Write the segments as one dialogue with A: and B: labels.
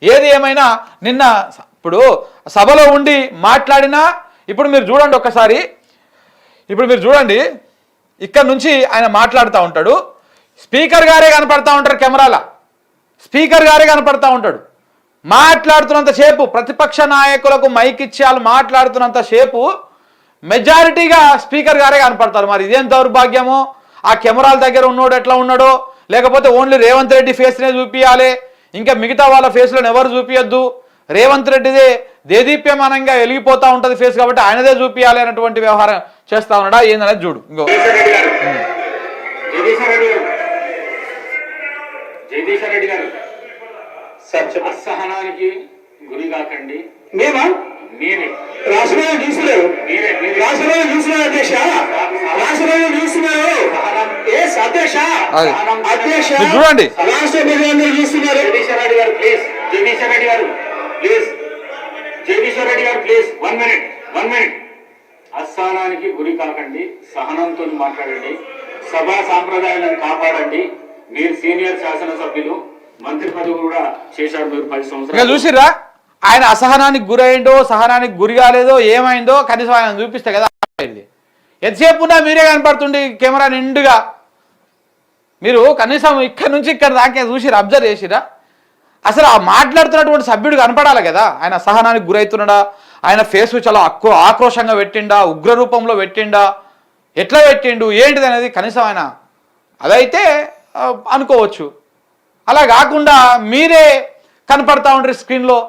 A: ఏది ఏమైనా నిన్న ఇప్పుడు సభలో ఉండి మాట్లాడినా ఇప్పుడు మీరు చూడండి ఒక్కసారి, ఇప్పుడు మీరు చూడండి ఇక్కడ నుంచి ఆయన మాట్లాడుతూ ఉంటాడు, స్పీకర్ గారే కనపడతా ఉంటారు కెమెరాల, స్పీకర్ గారే కనపడతా ఉంటాడు. మాట్లాడుతున్నంతసేపు ప్రతిపక్ష నాయకులకు మైక్ ఇచ్చి వాళ్ళు మాట్లాడుతున్నంతసేపు మెజారిటీగా స్పీకర్ గారే కనపడతారు. మరి ఇదేం దౌర్భాగ్యమో, ఆ కెమెరాల దగ్గర ఉన్నోడు ఎట్లా ఉన్నాడో, లేకపోతే ఓన్లీ రేవంత్ రెడ్డి ఫేస్నే చూపించాలి, ఇంకా మిగతా వాళ్ళ ఫేస్లను ఎవరు చూపించద్దు, రేవంత్ రెడ్డిదే దేదీప్యమానంగా వెలిగిపోతూ ఉంటుంది ఫేస్ కాబట్టి ఆయనదే చూపించాలి అన్నటువంటి వ్యవహారం చేస్తా ఉన్నాడా ఏందనేది చూడు. ఇంకో
B: జగదీశ్వర్ రెడ్డి గారు అసహనానికి గురి కాకండి.
C: మేమా
B: మీరే
C: రాష్ట్రంలో చూస్తున్నారు, రాష్ట్రంలో చూస్తున్నారు అధ్యక్ష, రాష్ట్రంలో చూస్తున్నారు అధ్యక్ష, అధ్యక్ష
A: చూడండి
C: రాష్ట్ర ప్రజలందరూ చూస్తున్నారు.
B: జగదీశ్వర్ రెడ్డి గారు ప్లీజ్, జగదీశ్వర్ రెడ్డి గారు ప్లీజ్, జగదీశ్వర్ రెడ్డి గారు ప్లీజ్ 1 minute. అసహనానికి గురి కాకండి, సహనంతో మాట్లాడండి, సభా సాంప్రదాయాలను కాపాడండి. మీరు సీనియర్ శాసనసభ్యులు, మంత్రి పదవి కూడా చేశారు మీరు 10 సంవత్సరాలు.
A: చూసిర్రా ఆయన అసహనానికి గురైందో సహనానికి గురి కాలేదో ఏమైందో కనీసం ఆయన చూపిస్తే కదా. ఎంతసేపు ఉన్నా మీరే కనపడుతుండే కెమెరా నిండుగా. మీరు కనీసం ఇక్కడ నుంచి ఇక్కడ దాకా చూసిరా, అబ్జర్వ్ చేసిరా? అసలు ఆ మాట్లాడుతున్నటువంటి సభ్యుడు కనపడాలి కదా. ఆయన అసహనానికి గురవుతున్నాడా, ఆయన ఫేస్ చాలా ఆక్రోషంగా పెట్టిండా, ఉగ్ర రూపంలో పెట్టిండా, ఎట్లా పెట్టిండు ఏంటిది అనేది కనీసం ఆయన అదైతే అనుకోవచ్చు. అలా కాకుండా మీరే కనపడతా ఉంటారు స్క్రీన్లో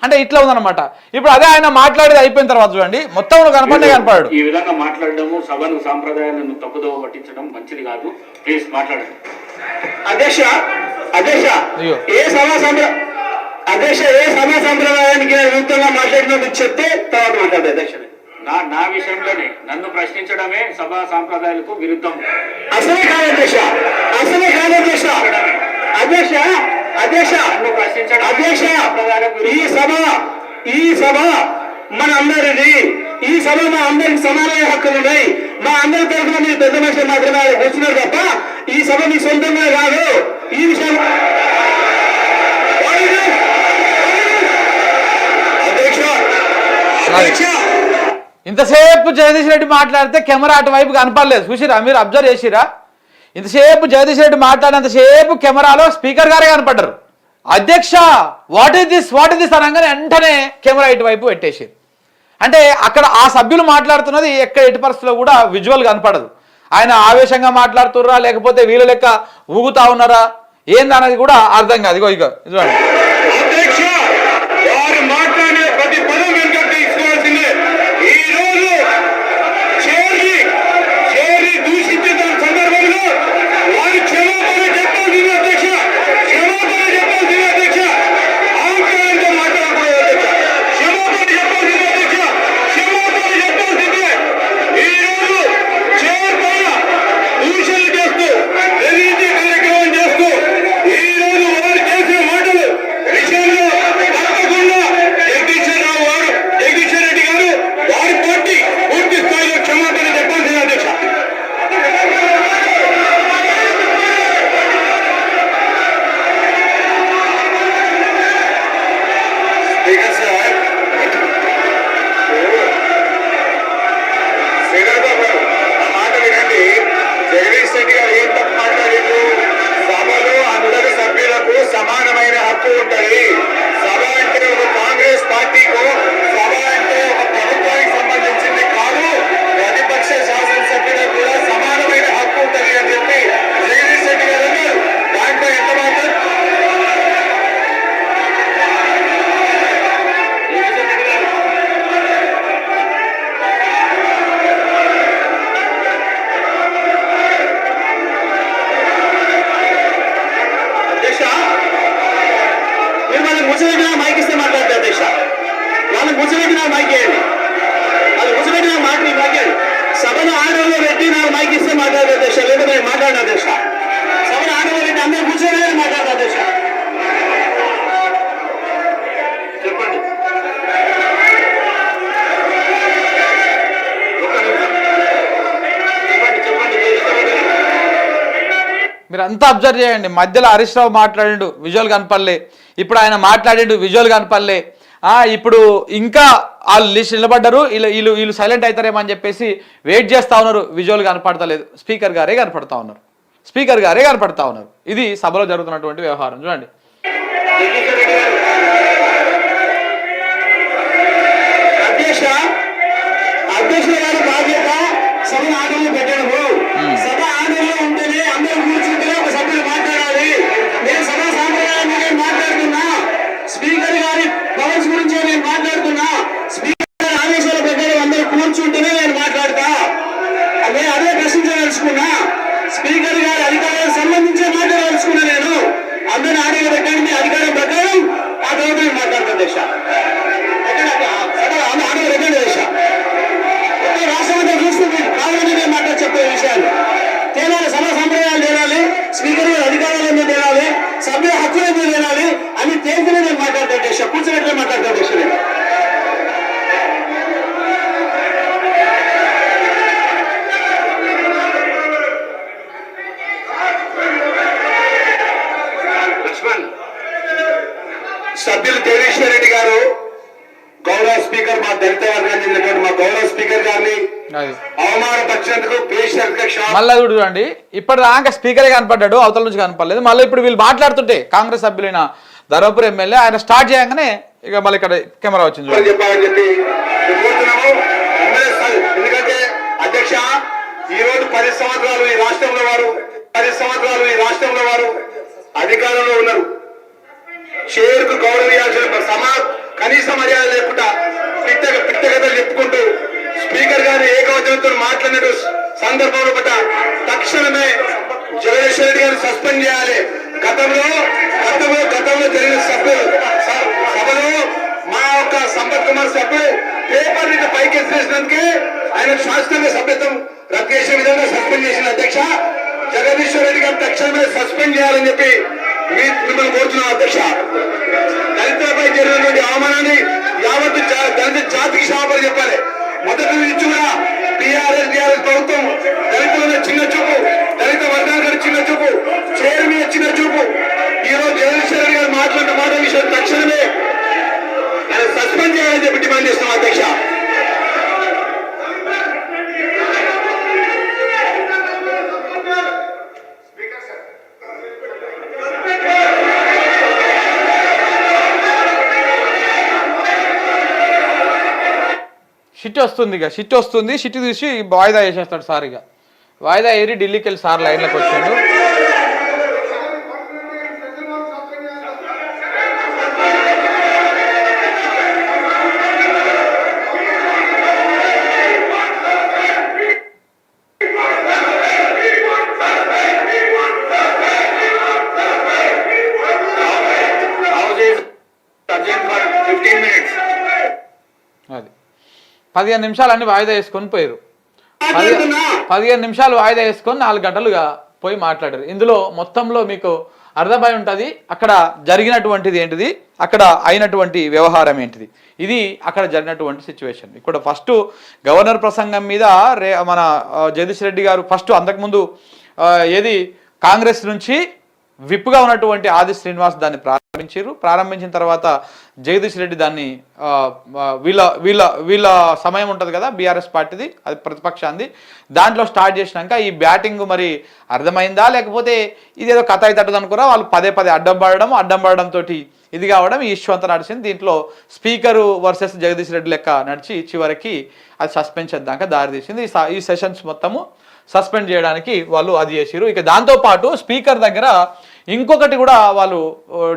A: అంటే ఇట్లా ఉందన్నమాట. ఇప్పుడు అదే ఆయన మాట్లాడేది అయిపోయిన తర్వాత చూడండి మొత్తం కనపడ్డాడు.
B: ఈ విధంగా మాట్లాడడము సభను సాంప్రదాయాలను తప్పుదోవ పట్టించడం మంచిది కాదు. ప్లీజ్ మాట్లాడండి.
C: అధ్యక్ష, అధ్యక్ష ఏ సభా సంప్రదాయానికి విరుద్ధంగా మాట్లాడినట్టు చెప్తే తర్వాత మాట్లాడే అధ్యక్ష.
B: నా విషయంలోనే నన్ను ప్రశ్నించడమే సభా సాంప్రదాయాలకు విరుద్ధం.
C: అసలే కాదు అధ్యక్ష, అసలే కాదు అధ్యక్ష, అధ్యక్ష, అధ్యక్ష, అధ్యక్ష ఈ సభ మన అందరిది, ఈ సభ మా అందరికి సమానమైన హక్కులు ఉన్నాయి. మా అందరి తరఫున మీరు పెద్ద మనుషులు మాత్రమే వచ్చినారు తప్ప ఈ సభ మీ సొంతంగా కాదు. ఈ విషయం
A: ఇంతసేపు జగదీష్ రెడ్డి మాట్లాడితే కెమెరా అటువైపు కనపడలేదు. చూసిరా, మీరు అబ్జర్వ్ చేసిరా? ఇంతసేపు జగదీష్ రెడ్డి మాట్లాడినంతసేపు కెమెరాలో స్పీకర్ గారే కనపడ్డారు. అధ్యక్ష వాట్ ఈస్ దిస్ అనగానే వెంటనే కెమెరా ఇటువైపు పెట్టేసారు. అంటే అక్కడ ఆ సభ్యులు మాట్లాడుతున్నది ఎక్కడ ఎట్టి పరిస్థితుల్లో కూడా విజువల్ కనపడదు. ఆయన ఆవేశంగా మాట్లాడుతున్నారా లేకపోతే వీళ్ళ లెక్క ఊగుతా ఉన్నారా ఏందన్నది కూడా అర్థం కాదు. ఇగో ఇగో చూడండి.
C: సమానమైన హక్కు ఉంటుంది. సభ అంటే ఒక కాంగ్రెస్ పార్టీకు, సభ అంటే ఒక ప్రభుత్వానికి సంబంధించింది కాదు. ప్రతిపక్ష శాసనసభ్యులకు కూడా సమానమైన హక్కు ఉంటుంది అని చెప్పి జగదీష్ రెడ్డి గారు అన్నారు. దాంట్లో ఎంత మాత్రం ముసలిగా మైక్ ఇస్తే మాట్లాడతారు అధ్యక్ష. వాళ్ళకి ముసలిగా మైక్ వేయండి, వాళ్ళు ముసలిగా మైక్ మాట్లాడి సభను ఆడలో పెట్టి నాకు మైక్ ఇస్తే మాట్లాడతారు అధ్యక్ష, లేకపోతే మాట్లాడదు అధ్యక్ష. సభను ఆడలో పెట్టి అందరూ ముసలిగా మాట్లాడతారు అధ్యక్ష. చెప్పండి.
A: మీరు మీరు అంతా అబ్జర్వ్ చేయండి. మధ్యలో హరీష్ రావు మాట్లాడిండు, విజువల్ కనపడలే. ఇప్పుడు ఆయన మాట్లాడిండు, విజువల్ కనపడలే. ఇప్పుడు ఇంకా వాళ్ళు లిస్ట్ నిలబడ్డారు, వీళ్ళు సైలెంట్ అవుతారేమో అని చెప్పేసి వెయిట్ చేస్తూ ఉన్నారు. విజువల్ కనపడతలేదు, స్పీకర్ గారే కనపడతా ఉన్నారు, స్పీకర్ గారే కనపడతా ఉన్నారు. ఇది సభలో జరుగుతున్నటువంటి వ్యవహారం చూడండి.
C: అధ్యక్షుల గారి బాధ్యత సభను ఆటలు పెట్టడం. సభ ఆటల్లో ఉంటేనే అందరూ కూర్చుంటేనే ఒక సభ్యులు మాట్లాడాలి. నేను సభా సాంప్రదాయాన్ని నేను మాట్లాడుతున్నా, స్పీకర్ గారి పవర్స్ గురించి నేను మాట్లాడుతున్నా. స్పీకర్ గారి ఆదేశాల ప్రకారం అందరూ కూర్చుంటేనే నేను మాట్లాడతా. నేను అదే ప్రశ్నించదలుచుకున్నా. స్పీకర్ గారి అధికారాలకు సంబంధించే మాట్లాడదలుచుకున్నా. నేను అందరిని ఆటలు పెట్టండి, మీ అధికారం ప్రకారం ఆ తర్వాత నేను మాట్లాడతాను. అధ్యక్ష ఆటలు పెట్టండి. అధ్యక్ష రాష్ట్రమంతా చూస్తుంది, కావాలని నేను మాట్లాడి చెప్పే విషయాలు తేలాలి. సభా సంప్రదాయాలు తేలాలి, స్పీకర్ గారి అధికారాలన్నీ తేలాలి, సభ్యుల హక్కులన్నీ తేలాలి అని తేలితేనే నేను మాట్లాడతాను. అధ్యక్ష కూర్చోబెట్టే మాట్లాడతాను. అధ్యక్ష నేను సభ్యులు జగదీశ్వర్ రెడ్డి గారు గౌరవ స్పీకర్, మా దళిత వర్గానికి చెందినటువంటి మా గౌరవ స్పీకర్ గారిని అవమానపరిచినందుకు
A: మళ్ళీ చూడండి. ఇప్పటిదాకా స్పీకరే కనపడ్డాడు, అవతల నుంచి కనపడలేదు. మళ్ళీ ఇప్పుడు వీళ్ళు మాట్లాడుతుంటే కాంగ్రెస్ సభ్యులైన ధర్మపురి ఎమ్మెల్యే ఆయన స్టార్ట్ చేయగానే ఇక మళ్ళీ ఇక్కడ కెమెరా వచ్చింది.
C: చెప్పాలని చెప్పి కోరుతున్నాము. ఎందుకంటే అధ్యక్ష ఈ రోజు 10 సంవత్సరాలు ఈ రాష్ట్రంలో వారు అధికారంలో ఉన్నారు. షేర్కు గౌరవించాల్సిన కనీస మర్యాద లేకుండా పిట్టగతలు చెప్పుకుంటూ స్పీకర్ గారు ఏకవచనంతో మాట్లాడిన సందర్భంలో పట్ల తక్షణమే జగదీశ్వర్ రెడ్డి గారిని సస్పెండ్ చేయాలి. గతంలో జరిగిన సభలో మా యొక్క సంపత్ కుమార్ సభ్యుడు పేపర్ మీద పైకి ఎత్తినందుకే ఆయన శాశ్వతంగా సభ్యత్వం రద్దు చేసే విధంగా సస్పెండ్ చేసిన. అధ్యక్ష జగదీశ్వర్ రెడ్డి గారిని తక్షణమే సస్పెండ్ చేయాలని చెప్పి మిమ్మల్ని కోరుతున్నాం. అధ్యక్ష దళితులపై జరిగినటువంటి అవమానాన్ని యావత్ దళిత జాతికి క్షమాపణ చెప్పాలి. మొదటి నుంచి కూడా టీఆర్ఎస్ ప్రభుత్వం దళితుల చిన్న చూపు, దళిత వర్గాల చిన్న చూపు, చైర్ మీద చిన్న చూపు. ఈ రోజు జగదీశ్వర్ రెడ్డి గారు మాట్లాడిన మాట విషయం తక్షణమే ఆయన సస్పెండ్ చేయాలని చెప్పి డిమాండ్ చేస్తున్నాం. అధ్యక్ష
A: షిట్ వస్తుంది. షిట్ తీసి వాయిదా వేసేస్తాడు సార్. ఇక వాయిదా ఏరి ఢిల్లీకి వెళ్ళి సార్ లైన్లోకి వచ్చాడు. అది 15 నిమిషాలు అన్ని వాయిదా వేసుకొని పోయారు. 15 నిమిషాలు వాయిదా వేసుకొని 4 గంటలుగా పోయి మాట్లాడారు. ఇందులో మొత్తంలో మీకు అర్థమై ఉంటుంది అక్కడ జరిగినటువంటిది ఏంటిది, అక్కడ అయినటువంటి వ్యవహారం ఏంటిది. ఇది అక్కడ జరిగినటువంటి సిచ్యువేషన్. ఇక్కడ ఫస్ట్ గవర్నర్ ప్రసంగం మీద మన జగదీష్ రెడ్డి గారు ఫస్ట్ అంతకుముందు ఏది కాంగ్రెస్ నుంచి విప్గా ఉన్నటువంటి ఆది శ్రీనివాస్ దాన్ని ప్రారంభించిన తర్వాత జగదీష్ రెడ్డి దాన్ని వీళ్ళ సమయం ఉంటుంది కదా బీఆర్ఎస్ పార్టీది, అది ప్రతిపక్షాంది, దాంట్లో స్టార్ట్ చేసినాక ఈ బ్యాటింగ్ మరి అర్థమైందా లేకపోతే ఇదేదో కథ అవుతుంది అనుకున్నా వాళ్ళు పదే అడ్డం పడడంతో ఇది కావడం ఈ ఇష్యూ అంతా నడిచింది. దీంట్లో స్పీకరు వర్సెస్ జగదీష్ రెడ్డి లెక్క నడిచి చివరికి అది సస్పెన్షన్ దాకా దారితీసింది. ఈ సెషన్స్ మొత్తము సస్పెండ్ చేయడానికి వాళ్ళు అది చేసిరు. ఇక దాంతోపాటు స్పీకర్ దగ్గర ఇంకొకటి కూడా వాళ్ళు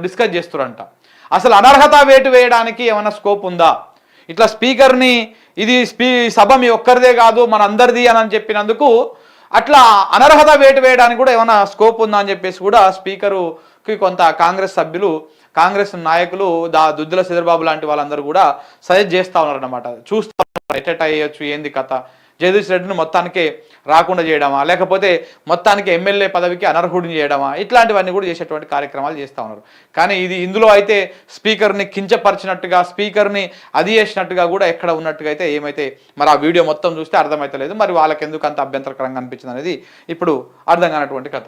A: డిస్కస్ చేస్తారంట. అసలు అనర్హత వేటు వేయడానికి ఏమైనా స్కోప్ ఉందా, ఇట్లా స్పీకర్ని ఇది సభ మీ ఒక్కరిదే కాదు మన అందరిది అని చెప్పినందుకు అట్లా అనర్హత వేటు వేయడానికి కూడా ఏమైనా స్కోప్ ఉందా అని చెప్పేసి కూడా స్పీకరుకి కొంత కాంగ్రెస్ సభ్యులు, కాంగ్రెస్ నాయకులు దుద్దుల శ్రీధర్బాబు లాంటి వాళ్ళందరూ కూడా సజెస్ట్ చేస్తూ ఉన్నారన్నమాట. చూస్తా ఎట్ట అయ్యొచ్చు, ఏంది కథ, జగదీష్ రెడ్డిని మొత్తానికే రాకుండా చేయడమా లేకపోతే మొత్తానికి ఎమ్మెల్యే పదవికి అనర్హుడిని చేయడమా, ఇట్లాంటివన్నీ కూడా చేసేటువంటి కార్యక్రమాలు చేస్తూ ఉన్నారు. కానీ ఇందులో అయితే స్పీకర్ని కించపరిచినట్టుగా, స్పీకర్ని అది చేసినట్టుగా కూడా ఎక్కడ ఉన్నట్టుగా అయితే ఏమైతే మరి ఆ వీడియో మొత్తం చూస్తే అర్థమైతే లేదు. మరి వాళ్ళకి ఎందుకు అంత అభ్యంతరకరంగా అనిపించింది అనేది ఇప్పుడు అర్థం కానటువంటి కథ.